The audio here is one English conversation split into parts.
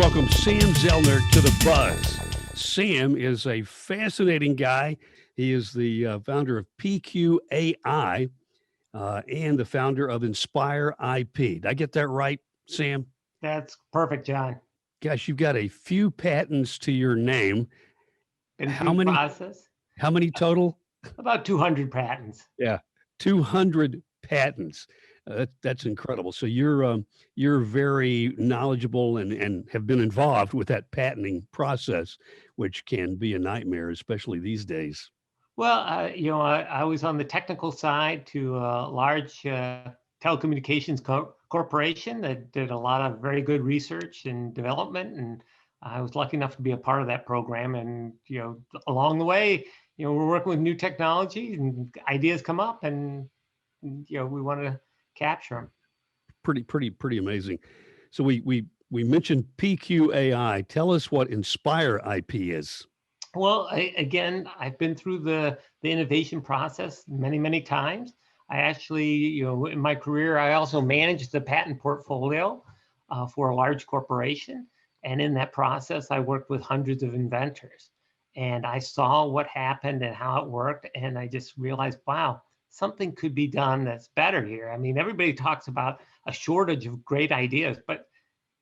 welcome Sam Zellner to the Buzz. Sam is a fascinating guy. He is the founder of PQAI and the founder of InspireIP. Did I get that right, Sam? That's perfect, John. Gosh, you've got a few patents to your name. Been How through the many? process. How many total? About 200 patents. Yeah, 200 patents. That's incredible. So you're very knowledgeable and have been involved with that patenting process, which can be a nightmare, especially these days. Well, I was on the technical side to a large telecommunications corporation that did a lot of very good research and development, and I was lucky enough to be a part of that program. And along the way, we're working with new technology and ideas come up, and we want to capture them. Pretty amazing. So we mentioned PQAI. Tell us what Inspire IP is. Well, again, I've been through the innovation process many times. I actually, in my career, I also managed the patent portfolio for a large corporation. And in that process, I worked with hundreds of inventors. And I saw what happened and how it worked. And I just realized, wow, something could be done that's better here. I mean, everybody talks about a shortage of great ideas, but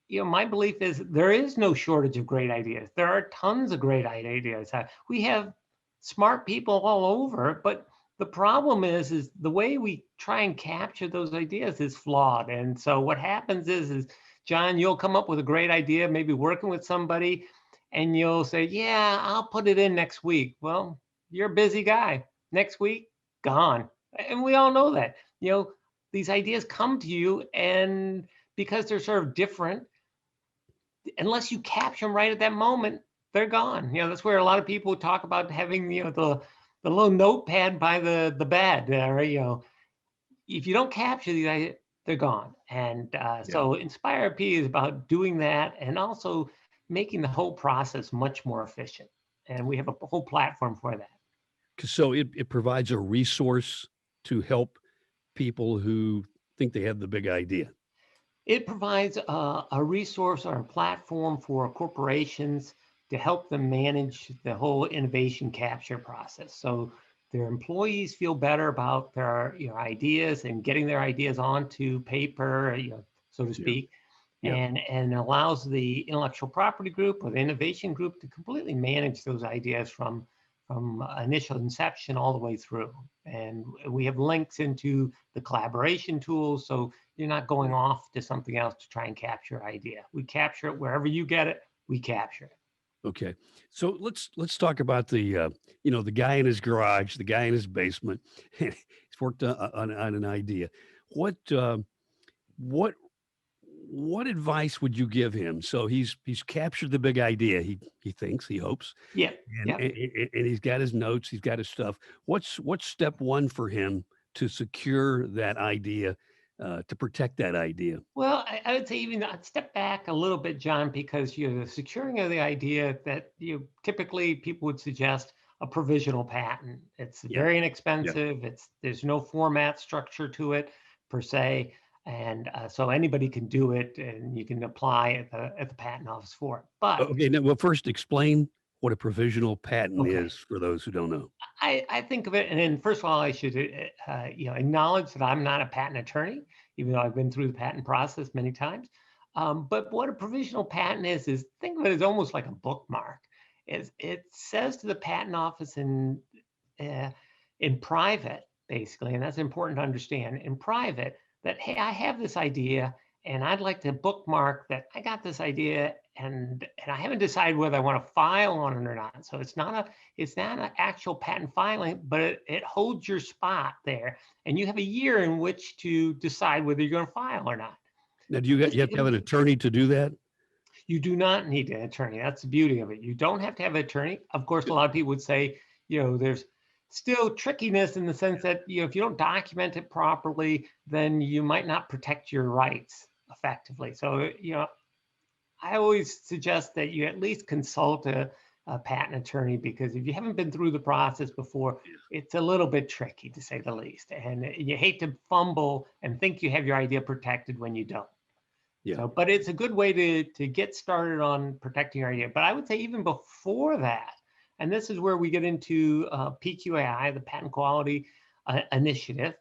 my belief is there is no shortage of great ideas. There are tons of great ideas. We have smart people all over, but the problem is the way we try and capture those ideas is flawed. And so what happens is John, you'll come up with a great idea, maybe working with somebody, and you'll say, yeah, I'll put it in next week. Well, you're a busy guy. Next week, gone. And we all know that. These ideas come to you, and because they're sort of different, unless you capture them right at that moment, they're gone. That's where a lot of people talk about having, the little notepad by the bed, right? If you don't capture these, they're gone. And so InspireIP is about doing that and also making the whole process much more efficient. And we have a whole platform for that. So it provides a resource to help people who think they have the big idea. It provides a resource or a platform for corporations to help them manage the whole innovation capture process. So their employees feel better about their ideas and getting their ideas onto paper, so to speak, and allows the intellectual property group or the innovation group to completely manage those ideas from initial inception all the way through. And we have links into the collaboration tools, so you're not going off to something else to try and capture an idea. We capture it wherever you get it, we capture it. Okay, so let's talk about the the guy in his garage, the guy in his basement. He's worked on an idea. What what advice would you give him? So he's captured the big idea. He thinks, he hopes, Yeah, and, yeah. and he's got his notes, he's got his stuff. What's step one for him to secure that idea, to protect that idea? Well, I would say even I'd step back a little bit, John, because the securing of the idea that typically people would suggest a provisional patent. It's Yeah, very yeah. inexpensive. There's no format structure to it per se, and so anybody can do it, and you can apply at the patent office for it. But Okay. Now, well, first explain what a provisional patent okay. is for those who don't know. I think of it, and then first of all, I should acknowledge that I'm not a patent attorney, even though I've been through the patent process many times. But what a provisional patent is think of it as almost like a bookmark. It says to the patent office uh, in private, basically, and that's important to understand, in private, that, hey, I have this idea and I'd like to bookmark that I got this idea and I haven't decided whether I want to file on it or not. So it's not an actual patent filing, but it holds your spot there, and you have a year in which to decide whether you're going to file or not. Now, do you have to have an attorney to do that? You do not need an attorney. That's the beauty of it. You don't have to have an attorney. Of course, a lot of people would say, there's still trickiness in the sense that, if you don't document it properly, then you might not protect your rights effectively. So, I always suggest that you at least consult a patent attorney, because if you haven't been through the process before, it's a little bit tricky, to say the least. And you hate to fumble and think you have your idea protected when you don't. Yeah. So, but it's a good way to get started on protecting your idea. But I would say even before that, and this is where we get into PQAI, the Patent Quality Initiative.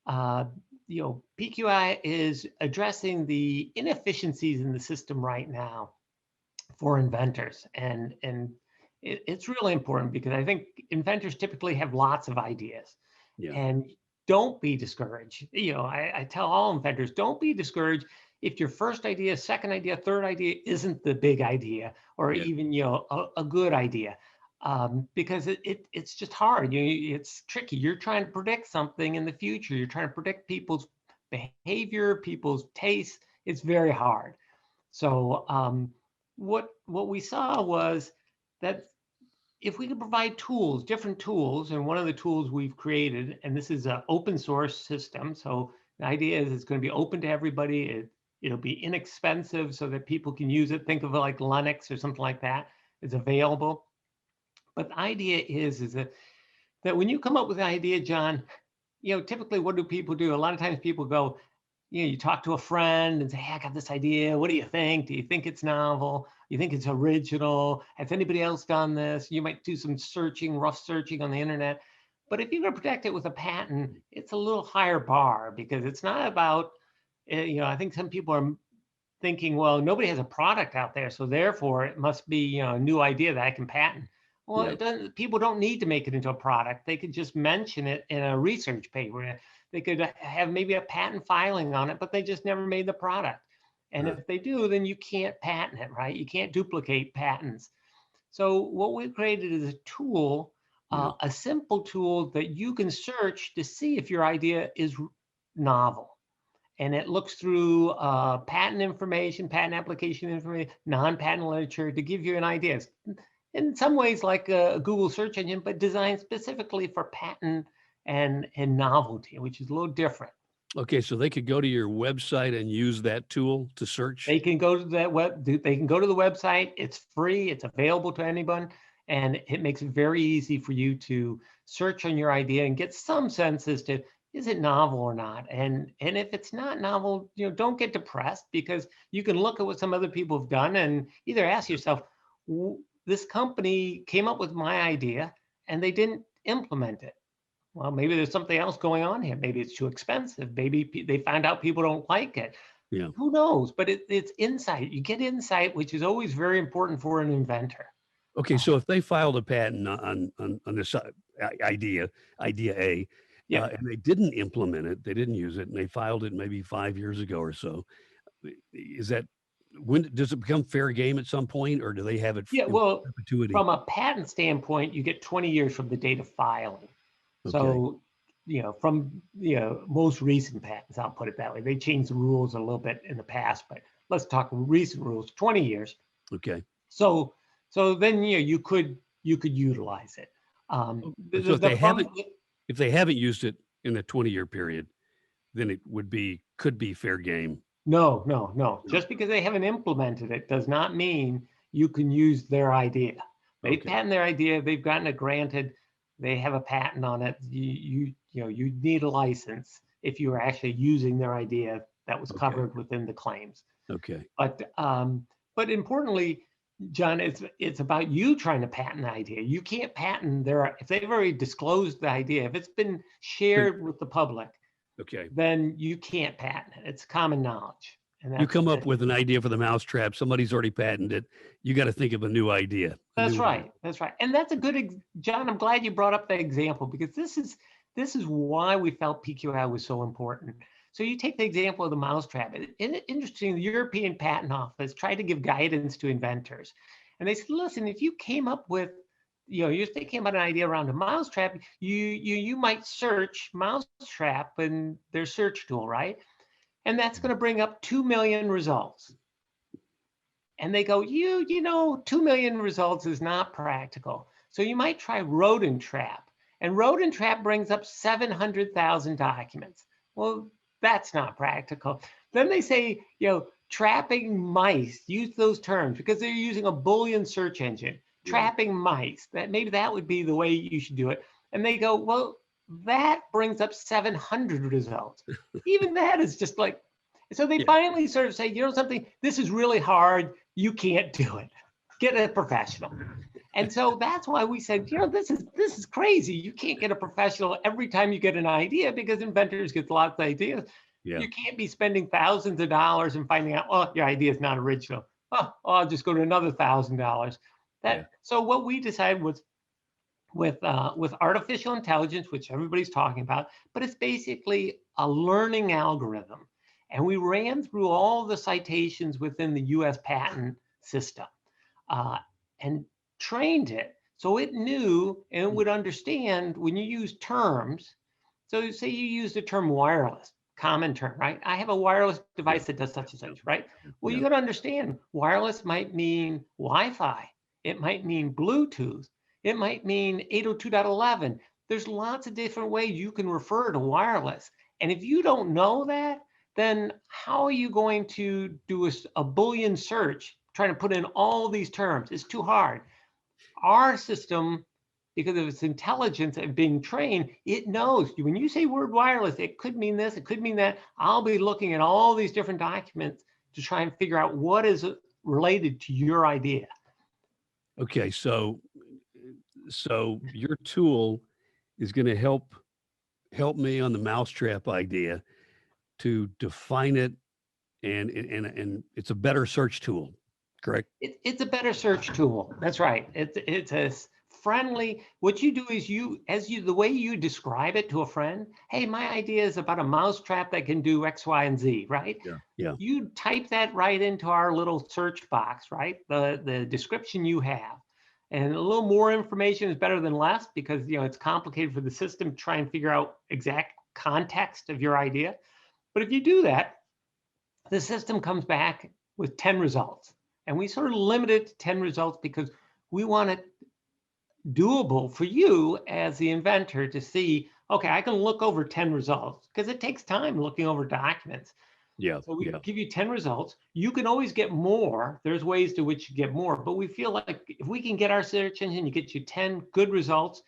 PQAI is addressing the inefficiencies in the system right now for inventors, and it's really important because I think inventors typically have lots of ideas. Yeah. And don't be discouraged. I tell all inventors, don't be discouraged if your first idea, second idea, third idea isn't the big idea, or Yeah. even a good idea, because it's just hard. It's tricky. You're trying to predict something in the future. You're trying to predict people's behavior, people's tastes. It's very hard. So what we saw was that if we could provide tools, different tools, and one of the tools we've created, and this is an open source system. So the idea is it's going to be open to everybody. It'll be inexpensive so that people can use it. Think of it like Linux or something like that. It's available. But the idea is that when you come up with an idea, John, typically what do people do? A lot of times people go, you talk to a friend and say, hey, I got this idea. What do you think? Do you think it's novel? You think it's original? Has anybody else done this? You might do some searching, rough searching on the internet. But if you're going to protect it with a patent, it's a little higher bar, because it's not about, I think some people are thinking, well, nobody has a product out there, so therefore it must be a new idea that I can patent. Well, Yeah. it doesn't. People don't need to make it into a product. They could just mention it in a research paper. They could have maybe a patent filing on it, but they just never made the product. And if they do, then you can't patent it, right? You can't duplicate patents. So what we've created is a tool, a simple tool that you can search to see if your idea is novel. And it looks through patent information, patent application information, non-patent literature to give you an idea. It's in some ways like a Google search engine, but designed specifically for patent and novelty, which is a little different. Okay, so they could go to your website and use that tool to search? They can go to that they can go to the website. It's free, it's available to anyone, and it makes it very easy for you to search on your idea and get some sense as to, is it novel or not? And if it's not novel, don't get depressed, because you can look at what some other people have done and either ask yourself, this company came up with my idea and they didn't implement it. Well, maybe there's something else going on here. Maybe it's too expensive. Maybe they find out people don't like it. Yeah. Who knows? But it's insight. You get insight, which is always very important for an inventor. Okay, so if they filed a patent on this idea A, Yeah. and they didn't implement it, they didn't use it, and they filed it maybe 5 years ago or so, is that, when does it become fair game at some point, or do they have it Yeah. in Well, perpetuity? from a patent standpoint, you get 20 years from the date of filing. Okay. So, from most recent patents, I'll put it that way. They changed the rules a little bit in the past, but let's talk recent rules. 20 years. Okay. So then you could utilize it. So if they haven't used it in a 20-year period, then it could be fair game. No. Just because they haven't implemented it does not mean you can use their idea. They patent their idea. They've gotten it granted. They have a patent on it. You need a license if you are actually using their idea that was covered within the claims. Okay. But importantly, John, it's about you trying to patent the idea. You can't patent if they've already disclosed the idea, if it's been shared with the public, then you can't patent it. It's common knowledge. And you come up with an idea for the mousetrap, somebody's already patented it. You got to think of a new idea. That's right. And that's a good, John, I'm glad you brought up that example, because this is why we felt PQAI was so important. So you take the example of the mousetrap. Interesting, the European Patent Office tried to give guidance to inventors. And they said, listen, if you came up with, you're thinking about an idea around a mousetrap, you might search mousetrap in their search tool, right? And that's going to bring up 2 million results. And they go, 2 million results is not practical. So you might try rodent trap. And rodent trap brings up 700,000 documents. Well, that's not practical. Then they say, trapping mice, use those terms, because they're using a Boolean search engine. Trapping mice, maybe that would be the way you should do it. And they go, well, that brings up 700 results. Even that is just like, So they finally sort of say, you know something, this is really hard. You can't do it. Get a professional. And so that's why we said, you know, this is crazy. You can't get a professional every time you get an idea, because inventors get lots of ideas. Yeah. You can't be spending thousands of dollars and finding out, oh, your idea is not original. Oh, I'll just go to another $1,000. So what we decided was with artificial intelligence, which everybody's talking about, but it's basically a learning algorithm. And we ran through all the citations within the US patent system and trained it so it knew and would understand when you use terms. So say you use the term wireless, common term, right? I have a wireless device that does such and such, right? Well, you got to understand wireless might mean Wi-Fi. It might mean Bluetooth. It might mean 802.11. There's lots of different ways you can refer to wireless. And if you don't know that, then how are you going to do a Boolean search trying to put in all these terms? It's too hard. Our system, because of its intelligence and being trained, it knows when you say word wireless, it could mean this, it could mean that. I'll be looking at all these different documents to try and figure out what is related to your idea. Okay, so your tool is going to help me on the mousetrap idea to define it, and it's a better search tool, correct? It's a better search tool. That's right. It's a friendly. What you do is the way you describe it to a friend. Hey, my idea is about a mousetrap that can do X, Y, and Z. Right? Yeah. You type that right into our little search box. Right? The description you have, and a little more information is better than less, because it's complicated for the system to try and figure out exact context of your idea. But if you do that, the system comes back with 10 results. And we sort of limit it to 10 results because we want it doable for you as the inventor to see, okay, I can look over 10 results, because it takes time looking over documents. Yeah. So we give you 10 results. You can always get more. There's ways to which you get more, but we feel like if we can get our search engine to get you 10 good results,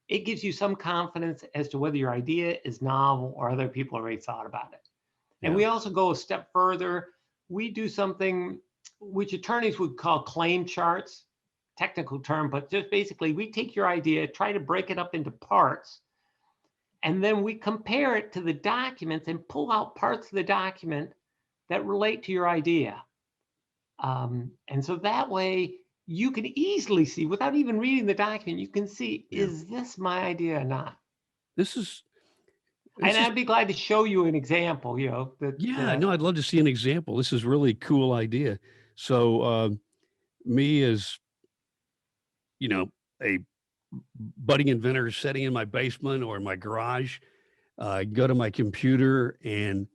it gives you some confidence as to whether your idea is novel or other people already thought about it. And we also go a step further. We do something which attorneys would call claim charts, technical term, but just basically we take your idea, try to break it up into parts, and then we compare it to the documents and pull out parts of the document that relate to your idea. And so that way you can easily see, without even reading the document, you can see, is this my idea or not? And I'd be glad to show you an example, no, I'd love to see an example. This is really cool idea. So me as, a budding inventor sitting in my basement or in my garage, go to my computer and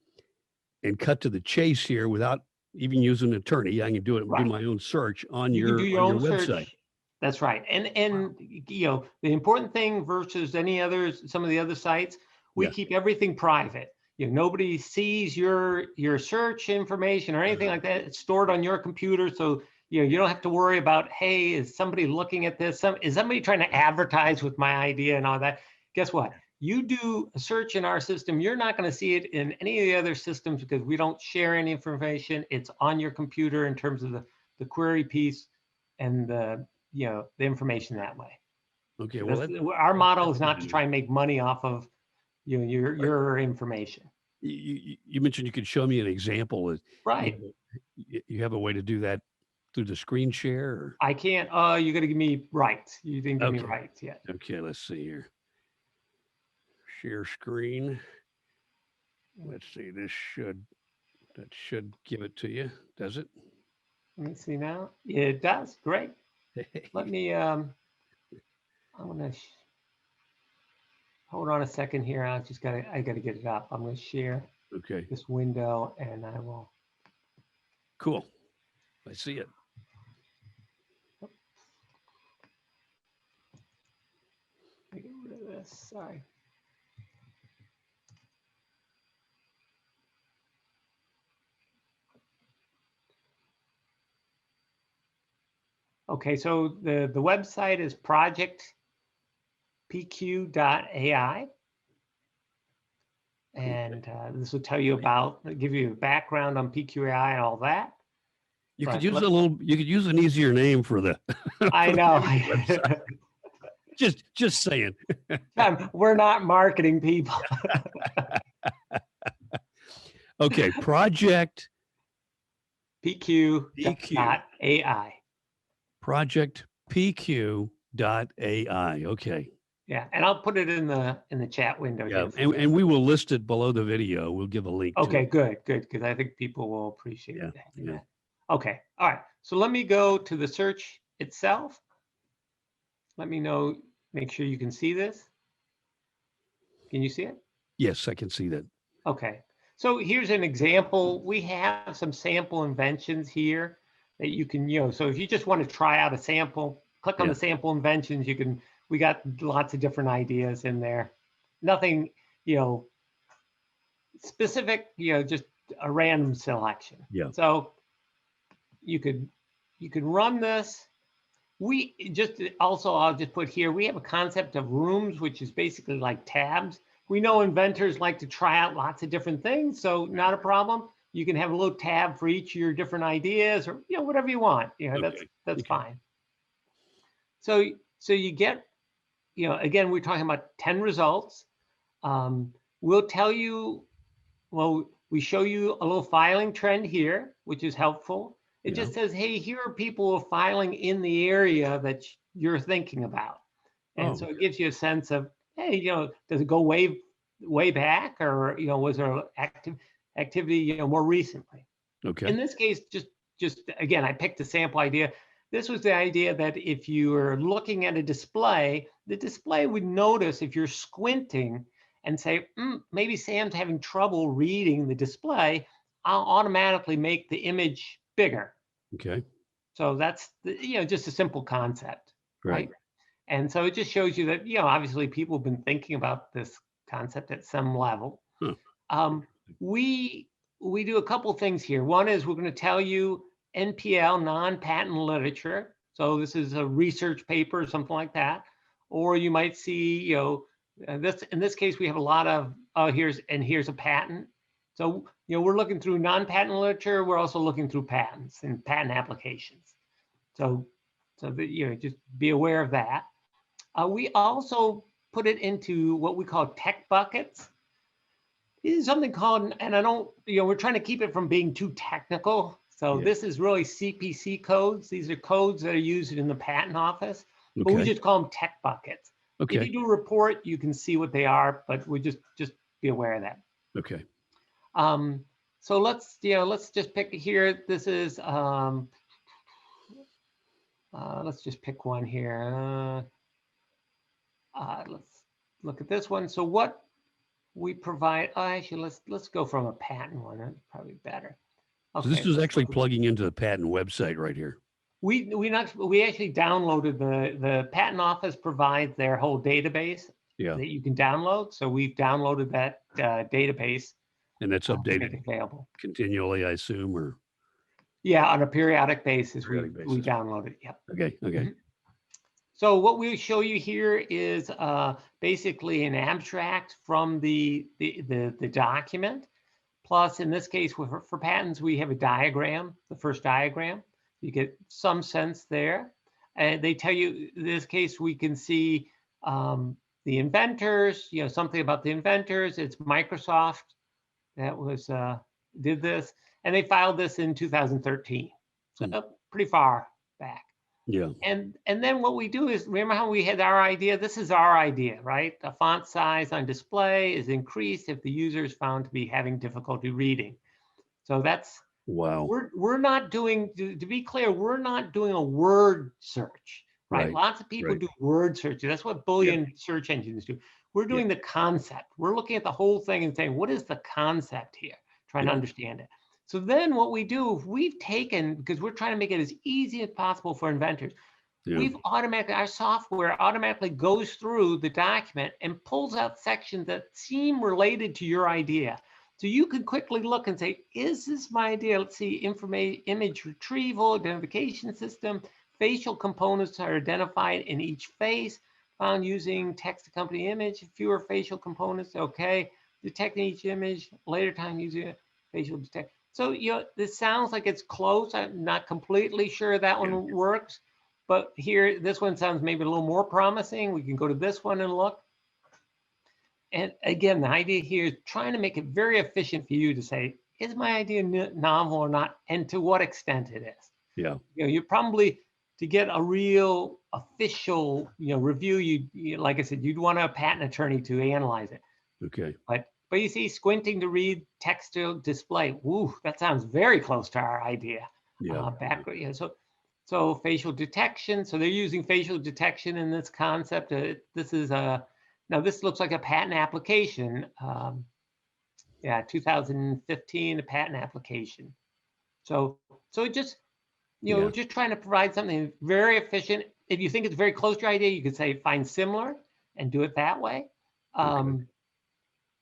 cut to the chase here without even using an attorney. I can do it, do my own search on you can do your own website. Search. That's right. And the important thing versus some of the other sites, we keep everything private. Nobody sees your search information or anything like that. It's stored on your computer, so you don't have to worry about, hey, is somebody looking at this? Is somebody trying to advertise with my idea and all that? Guess what? You do a search in our system, you're not going to see it in any of the other systems, because we don't share any information. It's on your computer in terms of the query piece and the information that way. Okay, well, our model is not to try and make money off of your information. You mentioned you could show me an example. Right. You have a way to do that through the screen share? Or? I can't. You got to give me rights. You didn't give me rights yet. Okay, let's see here. Share screen. Let's see. That should give it to you. Does it? Let me see now. It does. Great. Let me. I'm gonna. Hold on a second here. I gotta get it up. I'm gonna share. Okay. This window, and I will. Cool. I see it. Get rid of this. Sorry. Okay, so the website is project.pq.ai. And this will tell you about, give you a background on PQAI and all that. You But could use a little. You could use an easier name for the. I for the know. website. Just saying. We're not marketing people. Okay, project PQ.ai. Project PQ.ai. Okay. Yeah, and I'll put it in the chat window. Yeah, here and we will list it below the video. We'll give a link. Okay, to it. good, because I think people will appreciate Yeah, that. yeah. Okay, all right. So let me go to the search itself. Let me know, make sure you can see this. Can you see it? Yes, I can see that. Okay, so here's an example. We have some sample inventions here that you can, so if you just want to try out a sample, click on the sample inventions. We got lots of different ideas in there. Nothing, specific, just a random selection. Yeah. So you could run this. I'll just put here, we have a concept of rooms, which is basically like tabs. We know inventors like to try out lots of different things, so not a problem. You can have a little tab for each of your different ideas, or whatever you want. That's fine. So you get, again, we're talking about 10 results. We'll tell you, well, we show you a little filing trend here, which is helpful. It just says, hey, here are people who are filing in the area that you're thinking about. And so it gives you a sense of, hey, does it go way back, or, was there activity, more recently? Okay. In this case, just again, I picked a sample idea. This was the idea that if you were looking at a display, the display would notice if you're squinting and say, maybe Sam's having trouble reading the display, I'll automatically make the image bigger. Okay. So that's just a simple concept, right? And so it just shows you that obviously people have been thinking about this concept at some level. We do a couple things here. One is we're going to tell you NPL, non-patent literature. So this is a research paper or something like that. Or you might see, in this case we have a lot of here's a patent. So we're looking through non-patent literature. We're also looking through patents and patent applications. So that just be aware of that. We also put it into what we call tech buckets. This is something called, and I don't, we're trying to keep it from being too technical. So this is really CPC codes. These are codes that are used in the patent office, but we just call them tech buckets. Okay. If you do a report, you can see what they are, but we just be aware of that. Okay. So let's just pick here. This is let's just pick one here. Let's look at this one. So what we provide, actually, let's go from a patent one. That's probably better. Okay, so this is actually plugging into the patent website right here. We actually downloaded the patent office provides their whole database that you can download. So we've downloaded that database. And that's updated available continually, I assume, or? Yeah, on a periodic basis, we download it. Yep. Okay. Okay. So what we show you here is basically an abstract from the document. Plus, in this case, for patents, we have a diagram, the first diagram. You get some sense there. And they tell you, in this case, we can see the inventors, something about the inventors. It's Microsoft that was did this. And they filed this in 2013. So pretty far back. Yeah. And then what we do is, remember how we had our idea? This is our idea, right? The font size on display is increased if the user is found to be having difficulty reading. So that's, wow. We're not doing, to be clear, we're not doing a word search, right? Lots of people do word searches. That's what Boolean search engines do. We're doing the concept. We're looking at the whole thing and saying, what is the concept here? Trying to understand it. So then what we do, we've taken, because we're trying to make it as easy as possible for inventors, our software automatically goes through the document and pulls out sections that seem related to your idea. So you can quickly look and say, is this my idea? Let's see, image retrieval, identification system, facial components are identified in each face, found using text accompanying image, fewer facial components, okay. detecting each image, later time using facial detect. So, this sounds like it's close. I'm not completely sure that Yeah. one works, but here, this one sounds maybe a little more promising. We can go to this one and look. And again, the idea here is trying to make it very efficient for you to say, is my idea novel or not? And to what extent it is. Yeah. You probably, to get a real official, review, you like I said, you'd want a patent attorney to analyze it. Okay. But you see, squinting to read text to display. Woo, that sounds very close to our idea. Yeah. So facial detection. So they're using facial detection in this concept. This is now this looks like a patent application. Yeah, 2015, a patent application. So it just, Yeah. just trying to provide something very efficient. If you think it's very close to your idea, you could say find similar and do it that way. Okay.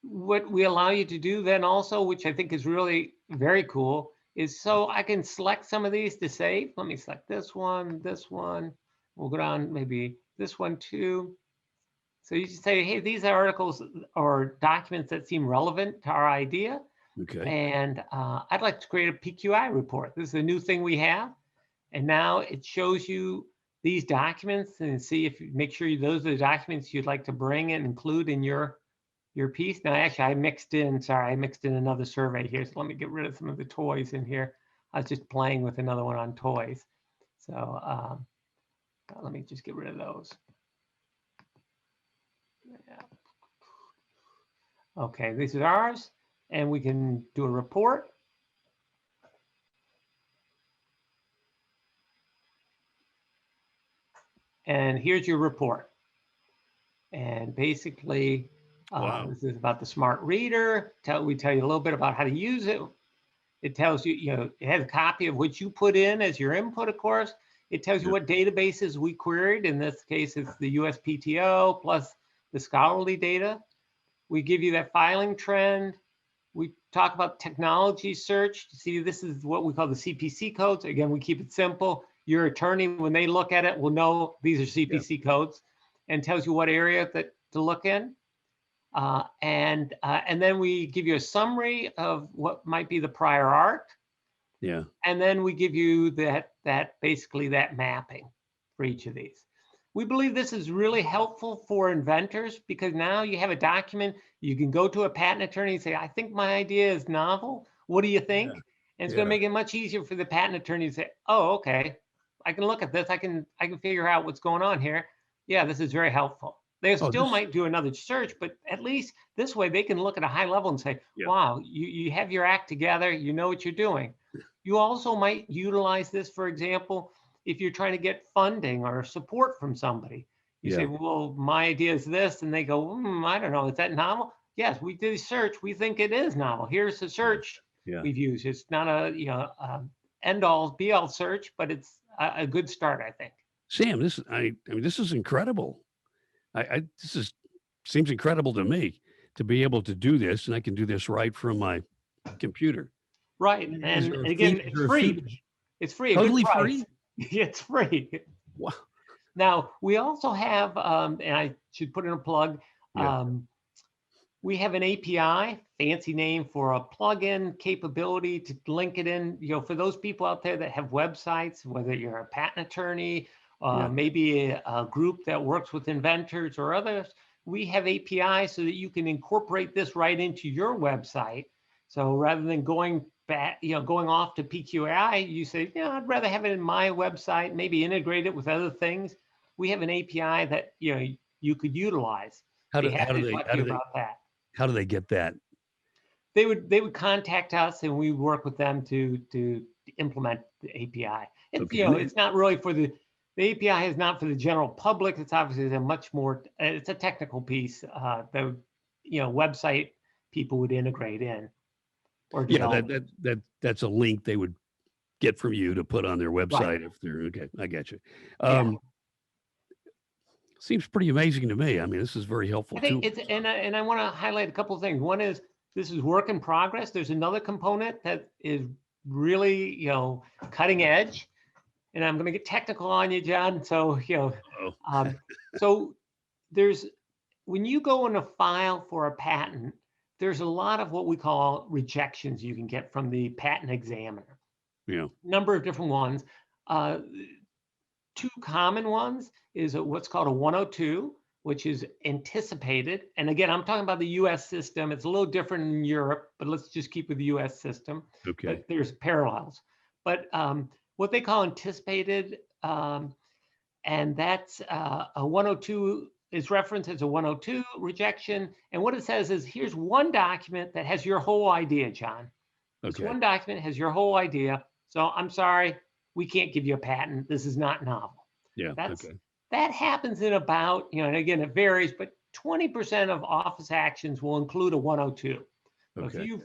What we allow you to do then also, which I think is really very cool, is so I can select some of these to save. Let me select this one, this one. We'll go down maybe this one too. So you just say, hey, these are articles or documents that seem relevant to our idea. Okay. And I'd like to create a PQI report. This is a new thing we have. And now it shows you these documents and see if you make sure those are the documents you'd like to bring and include in your piece. Now, actually, I mixed in another survey here. So let me get rid of some of the toys in here. I was just playing with another one on toys. So let me just get rid of those. Yeah. Okay, this is ours. And we can do a report. And here's your report. And basically, Wow. this is about the smart reader. We tell you a little bit about how to use it. It tells you, it has a copy of what you put in as your input, of course. It tells you what databases we queried. In this case, it's the USPTO plus the scholarly data. We give you that filing trend. We talk about technology search. See, this is what we call the CPC codes. Again, we keep it simple. Your attorney, when they look at it, will know these are CPC codes and tells you what area to look in. And then we give you a summary of what might be the prior art. Yeah. And then we give you basically that mapping for each of these. We believe this is really helpful for inventors because now you have a document. You can go to a patent attorney and say, I think my idea is novel. What do you think? Yeah. And it's going to make it much easier for the patent attorney to say, oh, okay, I can look at this. I can figure out what's going on here. Yeah, this is very helpful. They still might do another search, but at least this way they can look at a high level and say, wow, you have your act together. You know what you're doing. You also might utilize this, for example, if you're trying to get funding or support from somebody. You say, well, my idea is this. And they go, I don't know. Is that novel? Yes, we did a search. We think it is novel. Here's the search we've used. It's not a end all be all search, but it's a good start, I think. Sam, I mean, this is incredible. Seems incredible to me to be able to do this, and I can do this right from my computer. Right, and again, it's free. It's free. Totally free. It's free. Wow. Now we also have, and I should put in a plug. We have an API, fancy name for a plugin capability to link it in. For those people out there that have websites, whether you're a patent attorney, maybe a group that works with inventors or others, we have APIs so that you can incorporate this right into your website. So rather than going back, going off to PQAI, you say, I'd rather have it in my website, maybe integrate it with other things. We have an API that you could utilize. How do they get that? They would contact us and we work with them to implement the API. It's not really for the API is not for the general public. It's obviously a much more, it's a technical piece that, website people would integrate in. Or that's a link they would get from you to put on their website if they're okay. I get you. Seems pretty amazing to me. I mean, this is very helpful too. And I want to highlight a couple of things. One is this is work in progress. There's another component that is really cutting edge. And I'm going to get technical on you, John. So, so when you go in a file for a patent, there's a lot of what we call rejections you can get from the patent examiner. Yeah. Number of different ones. Two common ones is what's called a 102, which is anticipated. And again, I'm talking about the US system. It's a little different in Europe, but let's just keep with the US system. Okay. But there's parallels. But what they call anticipated, and that's a 102 is referenced as a 102 rejection. And what it says is, here's one document that has your whole idea, John. This Okay. one document has your whole idea. So I'm sorry, we can't give you a patent. This is not novel. Yeah. That's, Okay. That happens in about, and again, it varies, but 20% of office actions will include a 102. So Okay. if you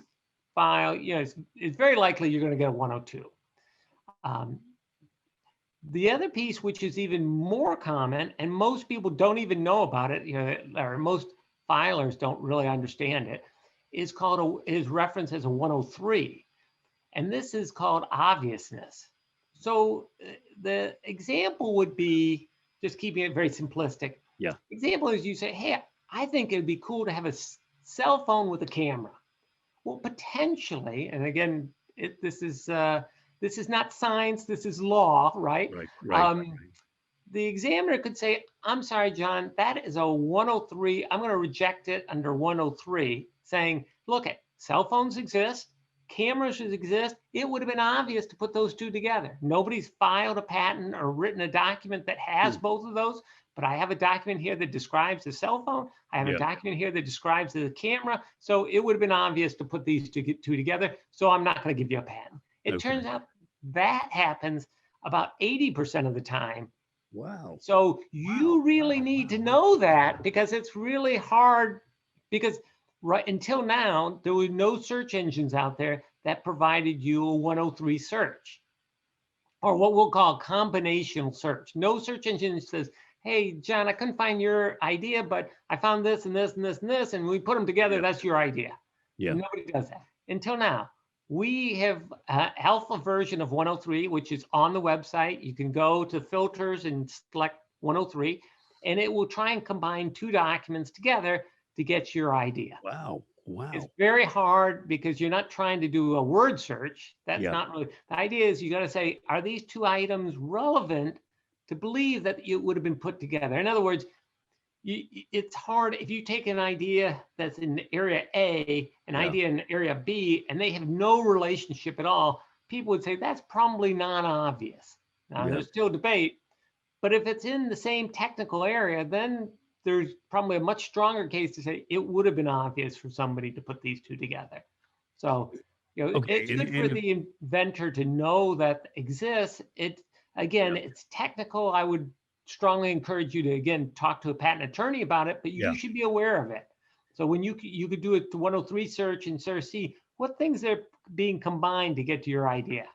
file, it's very likely you're going to get a 102. The other piece, which is even more common, and most people don't even know about it, or most filers don't really understand it, is referenced as a 103. And this is called obviousness. So the example would be, just keeping it very simplistic. Yeah. Example is you say, hey, I think it'd be cool to have a cell phone with a camera. Well, potentially, and again, this is not science, this is law, right? Right. The examiner could say, I'm sorry, John, that is a 103. I'm going to reject it under 103, saying, look, cell phones exist, cameras exist. It would have been obvious to put those two together. Nobody's filed a patent or written a document that has both of those, but I have a document here that describes the cell phone. I have a document here that describes the camera. So it would have been obvious to put these two together. So I'm not going to give you a patent. It turns out that happens about 80% of the time. Wow. So you really need to know that, because it's really hard, because right until now, there were no search engines out there that provided you a 103 search, or what we'll call combinational search. No search engine says, hey, John, I couldn't find your idea, but I found this and this and this and this, and we put them together, that's your idea. Yeah. Nobody does that until now. We have an alpha version of 103, which is on the website. You can go to filters and select 103, and it will try and combine two documents together to get your idea. Wow. It's very hard because you're not trying to do a word search. That's not really, the idea is you got to say, are these two items relevant to believe that it would have been put together? In other words, it's hard if you take an idea that's in area A, an idea in area B, and they have no relationship at all. People would say that's probably not obvious. Now there's still debate, but if it's in the same technical area, then there's probably a much stronger case to say it would have been obvious for somebody to put these two together. So, it's good for the inventor to know that exists. It's technical. I would strongly encourage you to, again, talk to a patent attorney about it, but you should be aware of it. So when you could do it to 103 search and sort of see what things are being combined to get to your idea.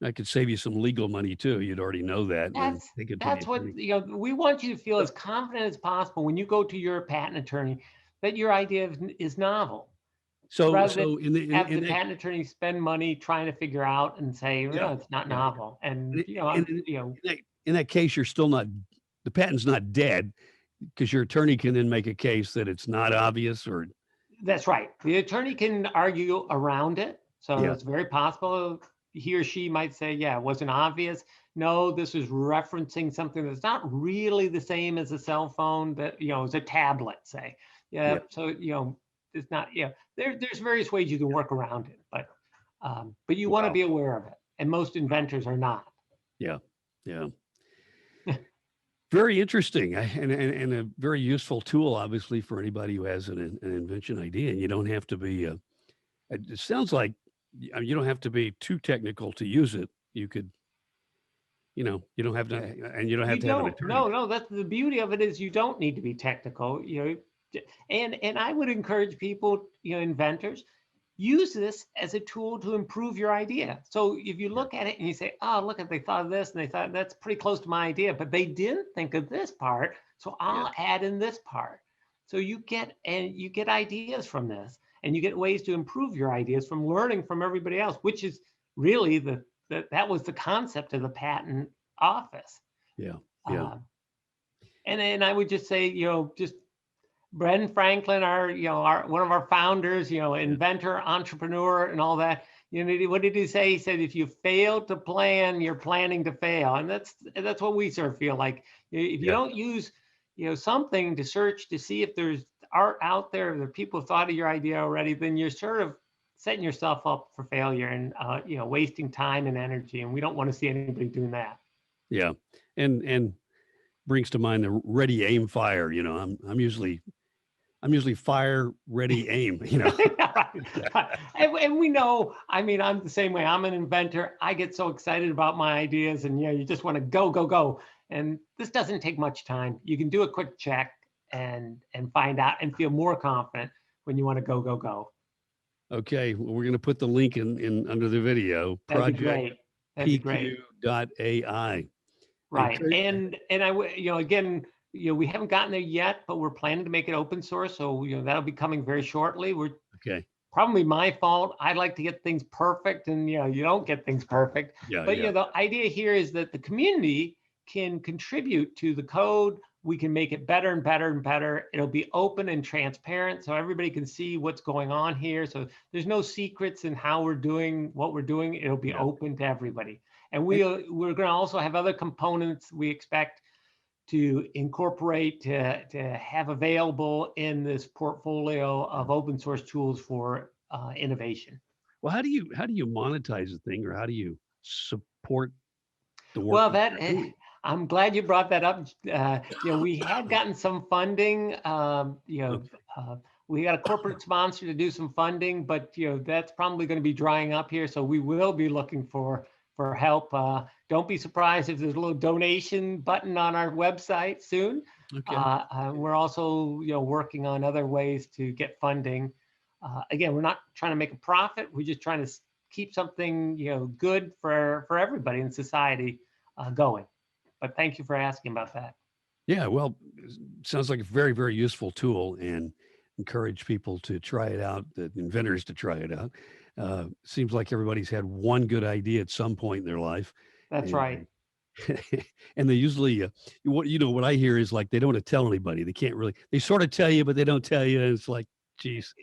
That could save you some legal money too. You'd already know that. That's what, we want you to feel as confident as possible when you go to your patent attorney that your idea is novel. So, rather than in the patent attorney spend money trying to figure out and say, it's not novel. And, in that case, you're still not, the patent's not dead, because your attorney can then make a case that it's not obvious, or. That's right. The attorney can argue around it. So it's very possible he or she might say, it wasn't obvious. No, this is referencing something that's not really the same as a cell phone, that, is a tablet, say. So, it's not, there's various ways you can work around it, but you want to be aware of it. And most inventors are not. Yeah. Very interesting, and a very useful tool, obviously, for anybody who has an invention idea. And you don't have to be, it sounds like you don't have to be too technical to use it. You could, you don't have to, and you don't have to have an attorney. No, that's the beauty of it, is you don't need to be technical, and I would encourage people, inventors, use this as a tool to improve your idea. So if you look at it and you say, oh, look, they thought of this and they thought that's pretty close to my idea, but they didn't think of this part, so I'll add in this part. So you get ideas from this, and you get ways to improve your ideas from learning from everybody else, which is really that was the concept of the patent office. And then I would just say, just Bren Franklin, one of our founders, inventor, entrepreneur, and all that. What did he say? He said, if you fail to plan, you're planning to fail. And that's what we sort of feel like. If you Yeah. don't use, something to search to see if there's art out there, if people have thought of your idea already, then you're sort of setting yourself up for failure and, wasting time and energy. And we don't want to see anybody doing that. Yeah. And brings to mind the ready, aim, fire. I'm usually fire, ready, aim, And we know, I'm the same way. I'm an inventor. I get so excited about my ideas, and you just want to go, go, go. And this doesn't take much time. You can do a quick check and find out and feel more confident when you want to go, go, go. Okay. Well, we're going to put the link in under the video. That'd be great. That'd be great. PQ.ai. Right. And again, we haven't gotten there yet, but we're planning to make it open source. So, that'll be coming very shortly. Okay. Probably my fault. I like to get things perfect, and you don't get things perfect. Yeah. But the idea here is that the community can contribute to the code. We can make it better and better and better. It'll be open and transparent, so everybody can see what's going on here. So there's no secrets in how we're doing what we're doing. It'll be open to everybody. And we're going to also have other components we expect to incorporate to have available in this portfolio of open source tools for innovation. Well, how do you monetize the thing, or how do you support the work? Well, I'm glad you brought that up. We had gotten some funding. We got a corporate sponsor to do some funding, but that's probably going to be drying up here. So we will be looking for help. Don't be surprised if there's a little donation button on our website soon. Okay. We're also working on other ways to get funding. Again, we're not trying to make a profit. We're just trying to keep something good for everybody in society going. But thank you for asking about that. Yeah, well, sounds like a very, very useful tool, and encourage people to try it out, the inventors to try it out. Seems like everybody's had one good idea at some point in their life. That's right. And they usually, what I hear is like, they don't want to tell anybody. They can't really, they sort of tell you, but they don't tell you. And it's like, geez.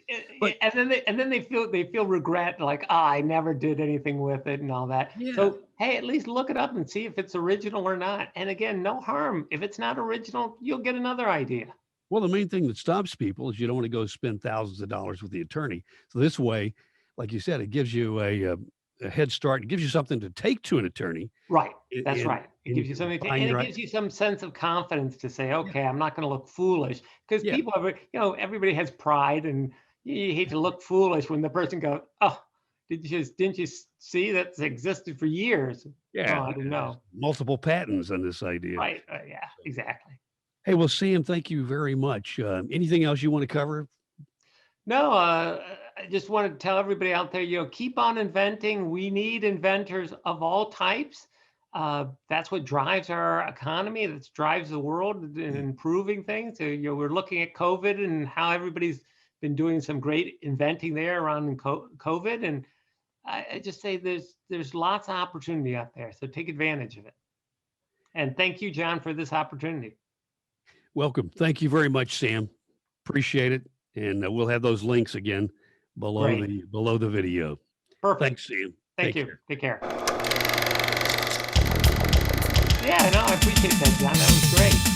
But, and then they feel regret, like, I never did anything with it and all that. Yeah. So hey, at least look it up and see if it's original or not. And again, no harm. If it's not original, you'll get another idea. Well, the main thing that stops people is you don't want to go spend thousands of dollars with the attorney. So this way, like you said, it gives you a head start. It gives you something to take to an attorney. Right. That's right. It gives you something, something, and it gives you some sense of confidence to say, okay, I'm not going to look foolish, because people have, everybody has pride, and you hate to look foolish when the person goes, oh, didn't you see that's existed for years? Yeah. Oh, I didn't know. Multiple patents on this idea. Right. Yeah, exactly. Hey, well, Sam, thank you very much. Anything else you want to cover? No, I just want to tell everybody out there, keep on inventing. We need inventors of all types. That's what drives our economy. That drives the world in improving things. So, we're looking at COVID and how everybody's been doing some great inventing there around COVID. And I just say there's lots of opportunity out there. So take advantage of it. And thank you, John, for this opportunity. Welcome. Thank you very much, Sam. Appreciate it. And we'll have those links again below the video. Perfect. Thanks, Sam. Thank you. Take care. Yeah, no, I appreciate that, John. That was great.